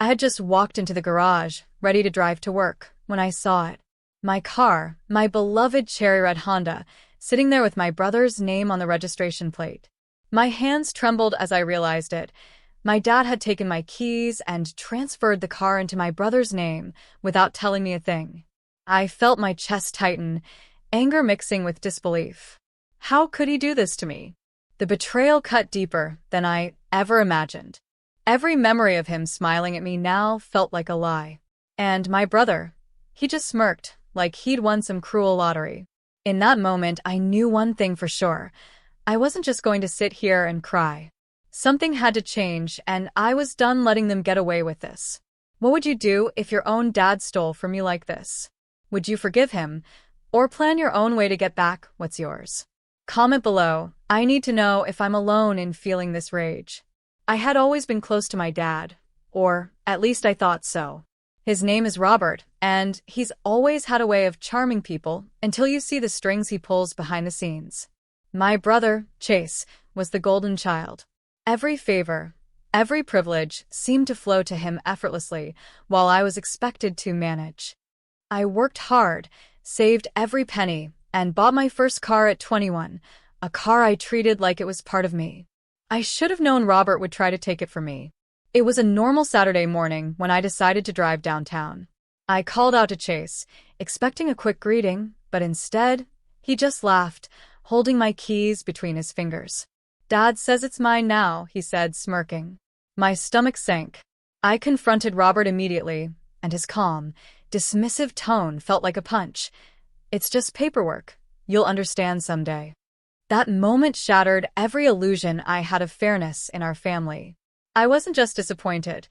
I had just walked into the garage, ready to drive to work, when I saw it. My car, my beloved cherry red Honda, sitting there with my brother's name on the registration plate. My hands trembled as I realized it. My dad had taken my keys and transferred the car into my brother's name without telling me a thing. I felt my chest tighten, anger mixing with disbelief. How could he do this to me? The betrayal cut deeper than I ever imagined. Every memory of him smiling at me now felt like a lie. And my brother, he just smirked, like he'd won some cruel lottery. In that moment, I knew one thing for sure. I wasn't just going to sit here and cry. Something had to change, and I was done letting them get away with this. What would you do if your own dad stole from you like this? Would you forgive him, or plan your own way to get back what's yours? Comment below. I need to know if I'm alone in feeling this rage. I had always been close to my dad, or at least I thought so. His name is Robert, and he's always had a way of charming people until you see the strings he pulls behind the scenes. My brother, Chase, was the golden child. Every favor, every privilege seemed to flow to him effortlessly, while I was expected to manage. I worked hard, saved every penny, and bought my first car at 21, a car I treated like it was part of me. I should have known Robert would try to take it from me. It was a normal Saturday morning when I decided to drive downtown. I called out to Chase, expecting a quick greeting, but instead, he just laughed, holding my keys between his fingers. "Dad says it's mine now," he said, smirking. My stomach sank. I confronted Robert immediately, and his calm, dismissive tone felt like a punch. "It's just paperwork. You'll understand someday." That moment shattered every illusion I had of fairness in our family. I wasn't just disappointed.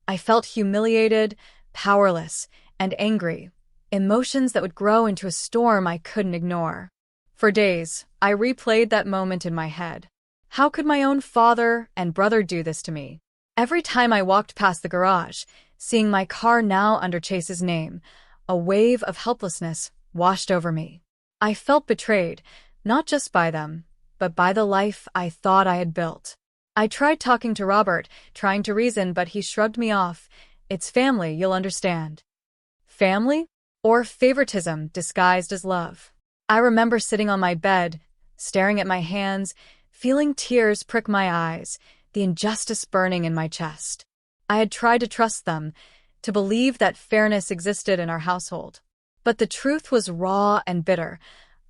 I felt humiliated, powerless, and angry, emotions that would grow into a storm I couldn't ignore. For days, I replayed that moment in my head. How could my own father and brother do this to me? Every time I walked past the garage, seeing my car now under Chase's name, a wave of helplessness washed over me. I felt betrayed, not just by them, but by the life I thought I had built. I tried talking to Robert, trying to reason, but he shrugged me off. "It's family, you'll understand." Family? Or favoritism disguised as love? I remember sitting on my bed, staring at my hands, feeling tears prick my eyes, the injustice burning in my chest. I had tried to trust them, to believe that fairness existed in our household. But the truth was raw and bitter.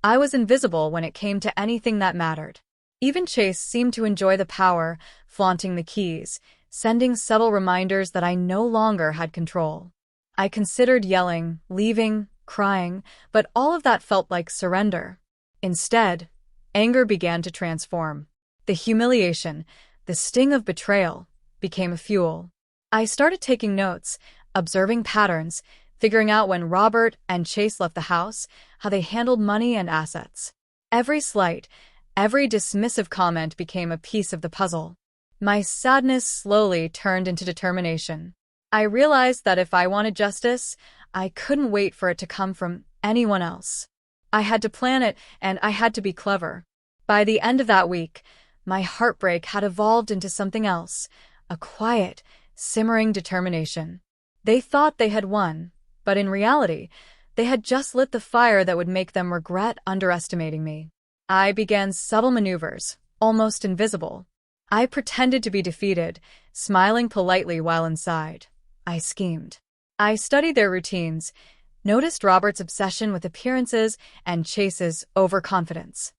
I was invisible when it came to anything that mattered. Even Chase seemed to enjoy the power, flaunting the keys, sending subtle reminders that I no longer had control. I considered yelling, leaving, crying, but all of that felt like surrender. Instead, anger began to transform. The humiliation, the sting of betrayal, became a fuel. I started taking notes, observing patterns, figuring out when Robert and Chase left the house, how they handled money and assets. Every slight, every dismissive comment became a piece of the puzzle. My sadness slowly turned into determination. I realized that if I wanted justice, I couldn't wait for it to come from anyone else. I had to plan it, and I had to be clever. By the end of that week, my heartbreak had evolved into something else, a quiet, simmering determination. They thought they had won, but in reality, they had just lit the fire that would make them regret underestimating me. I began subtle maneuvers, almost invisible. I pretended to be defeated, smiling politely while inside. I schemed. I studied their routines, noticed Robert's obsession with appearances and Chase's overconfidence.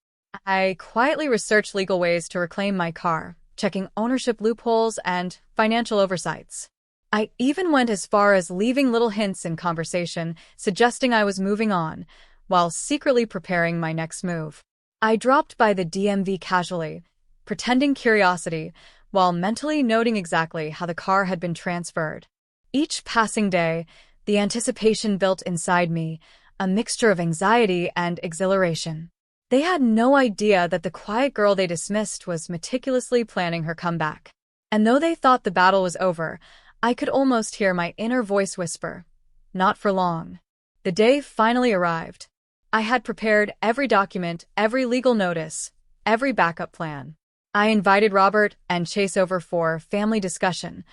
I quietly researched legal ways to reclaim my car, checking ownership loopholes and financial oversights. I even went as far as leaving little hints in conversation, suggesting I was moving on, while secretly preparing my next move. I dropped by the DMV casually, pretending curiosity, while mentally noting exactly how the car had been transferred. Each passing day, the anticipation built inside me, a mixture of anxiety and exhilaration. They had no idea that the quiet girl they dismissed was meticulously planning her comeback. And though they thought the battle was over, I could almost hear my inner voice whisper, "Not for long." The day finally arrived. I had prepared every document, every legal notice, every backup plan. I invited Robert and Chase over for family discussion.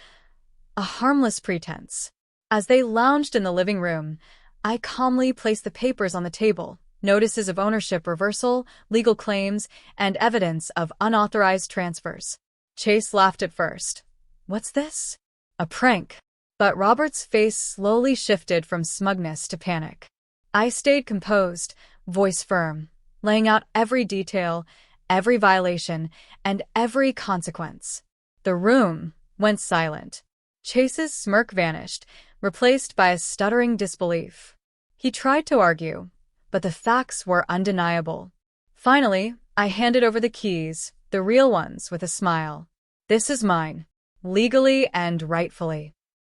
a harmless pretense. As they lounged in the living room, I calmly placed the papers on the table, notices of ownership reversal, legal claims, and evidence of unauthorized transfers. Chase laughed at first. "What's this?" "A prank." But Robert's face slowly shifted from smugness to panic. I stayed composed, voice firm, laying out every detail, every violation, and every consequence. The room went silent. Chase's smirk vanished, replaced by a stuttering disbelief. He tried to argue, but the facts were undeniable. Finally, I handed over the keys, the real ones, with a smile. "This is mine, legally and rightfully."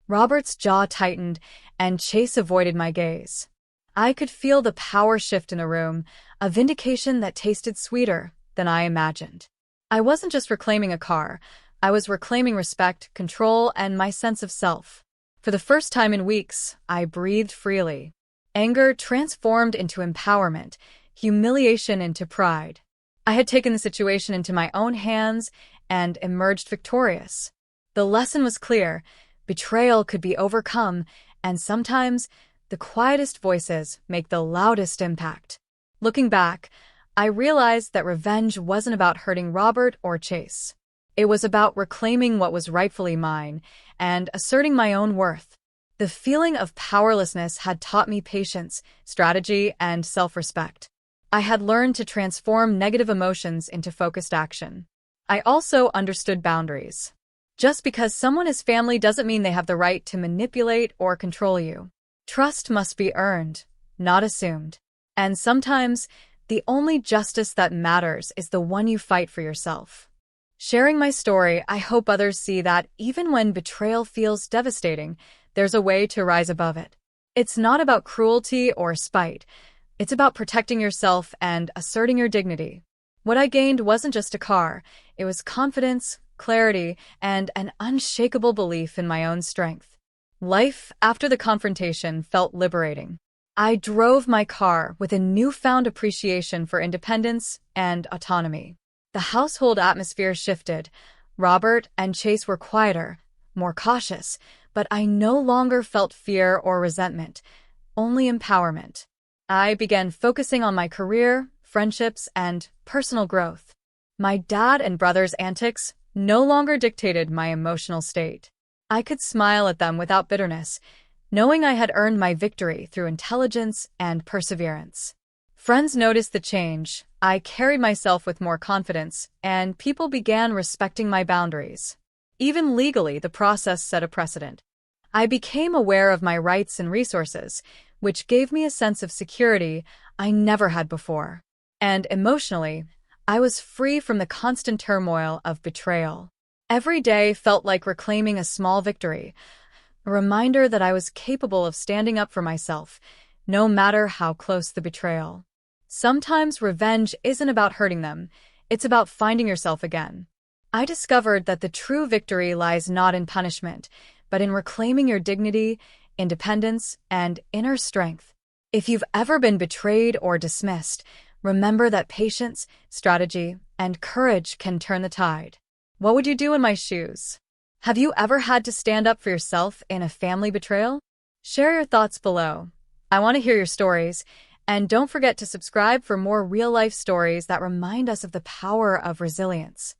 Robert's jaw tightened, and Chase avoided my gaze. I could feel the power shift in the room, a vindication that tasted sweeter than I imagined. I wasn't just reclaiming a car, I was reclaiming respect, control, and my sense of self. For the first time in weeks, I breathed freely. Anger transformed into empowerment, humiliation into pride. I had taken the situation into my own hands and emerged victorious. The lesson was clear: betrayal could be overcome, and sometimes the quietest voices make the loudest impact. Looking back, I realized that revenge wasn't about hurting Robert or Chase. It was about reclaiming what was rightfully mine and asserting my own worth. The feeling of powerlessness had taught me patience, strategy, and self-respect. I had learned to transform negative emotions into focused action. I also understood boundaries. Just because someone is family doesn't mean they have the right to manipulate or control you. Trust must be earned, not assumed. And sometimes, the only justice that matters is the one you fight for yourself. Sharing my story, I hope others see that even when betrayal feels devastating, there's a way to rise above it. It's not about cruelty or spite. It's about protecting yourself and asserting your dignity. What I gained wasn't just a car. It was confidence, clarity, and an unshakable belief in my own strength. Life after the confrontation felt liberating. I drove my car with a newfound appreciation for independence and autonomy. The household atmosphere shifted. Robert and Chase were quieter, more cautious, but I no longer felt fear or resentment, only empowerment. I began focusing on my career, friendships, and personal growth. My dad and brother's antics no longer dictated my emotional state. I could smile at them without bitterness, knowing I had earned my victory through intelligence and perseverance. Friends noticed the change. I carried myself with more confidence, and people began respecting my boundaries. Even legally, the process set a precedent. I became aware of my rights and resources, which gave me a sense of security I never had before. And emotionally, I was free from the constant turmoil of betrayal. Every day felt like reclaiming a small victory, a reminder that I was capable of standing up for myself, no matter how close the betrayal. Sometimes revenge isn't about hurting them, it's about finding yourself again. I discovered that the true victory lies not in punishment, but in reclaiming your dignity, independence, and inner strength. If you've ever been betrayed or dismissed, remember that patience, strategy, and courage can turn the tide. What would you do in my shoes? Have you ever had to stand up for yourself in a family betrayal? Share your thoughts below. I want to hear your stories, and don't forget to subscribe for more real-life stories that remind us of the power of resilience.